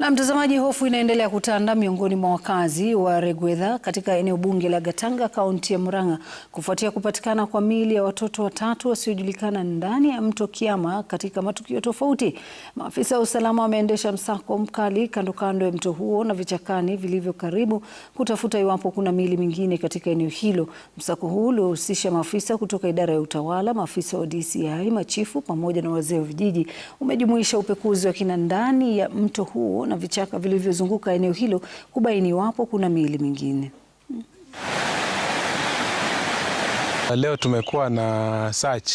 Na mtazamaji, hofu inaendelea kutanda miongoni mwa wakazi wa Regwetha katika eneo bunge la Gatanga, kaunti ya Murang'a, kufuatia kupatikana kwa miili ya watoto watatu wasiojulikana ndani ya mto Kiama katika matukio tofauti. Maafisa wa usalama wameendesha msako mkali kando kando ya mto huo na vichakani vilivyo karibu kutafuta iwapo kuna miili mingine katika eneo hilo. Msako huu uliohusisha maafisa kutoka idara ya utawala, maafisa wa DCI, machifu pamoja na wazee wa vijiji umejumuisha upekuzi wa kina ndani ya mto huo na vichaka vilivyozunguka eneo hilo kubaini iwapo kuna miili mingine. Leo tumekuwa na search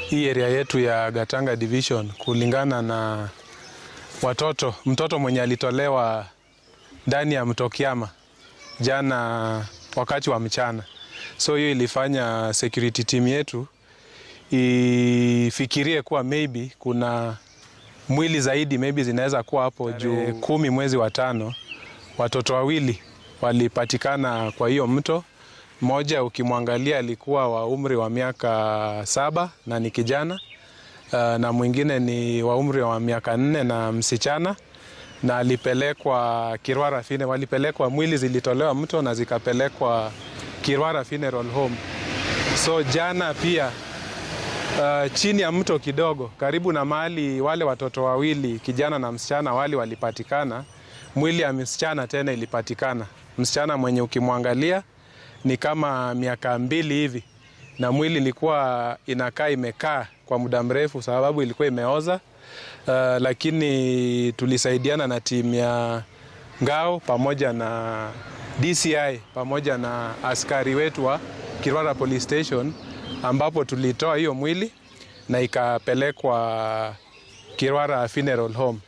hii area yetu ya Gatanga Division kulingana na mtoto mwenye alitolewa ndani ya mto Kiama jana wakati wa mchana. So hiyo ilifanya security team yetu ifikirie kuwa maybe kuna mwili zaidi maybe zinaweza kuwa hapo juu. 10 mwezi wa 5 watoto wawili walipatikana kwa hiyo mto. Mmoja ukimwangalia alikuwa wa umri wa miaka 7 na ni kijana, na mwingine ni wa umri wa miaka 4 na msichana, na alipelekwa Kirwara Funeral. Walipelekwa, mwili zilitolewa mto na zikapelekwa Kirwara Funeral Home. So jana pia chini ya mto kidogo karibu na mahali wale watoto wawili kijana na msichana wali walipatikana, mwili ya msichana tena ilipatikana. Msichana mwenye ukimwangalia ni kama miaka 2 hivi, na mwili ilikuwa inakaa imekaa kwa muda mrefu sababu ilikuwa imeoza. Lakini tulisaidiana na timu ya ngao pamoja na DCI pamoja na askari wetu wa Kirwara Police Station, ambapo tulitoa hiyo mwili na ikapelekwa Kirwara Funeral Home.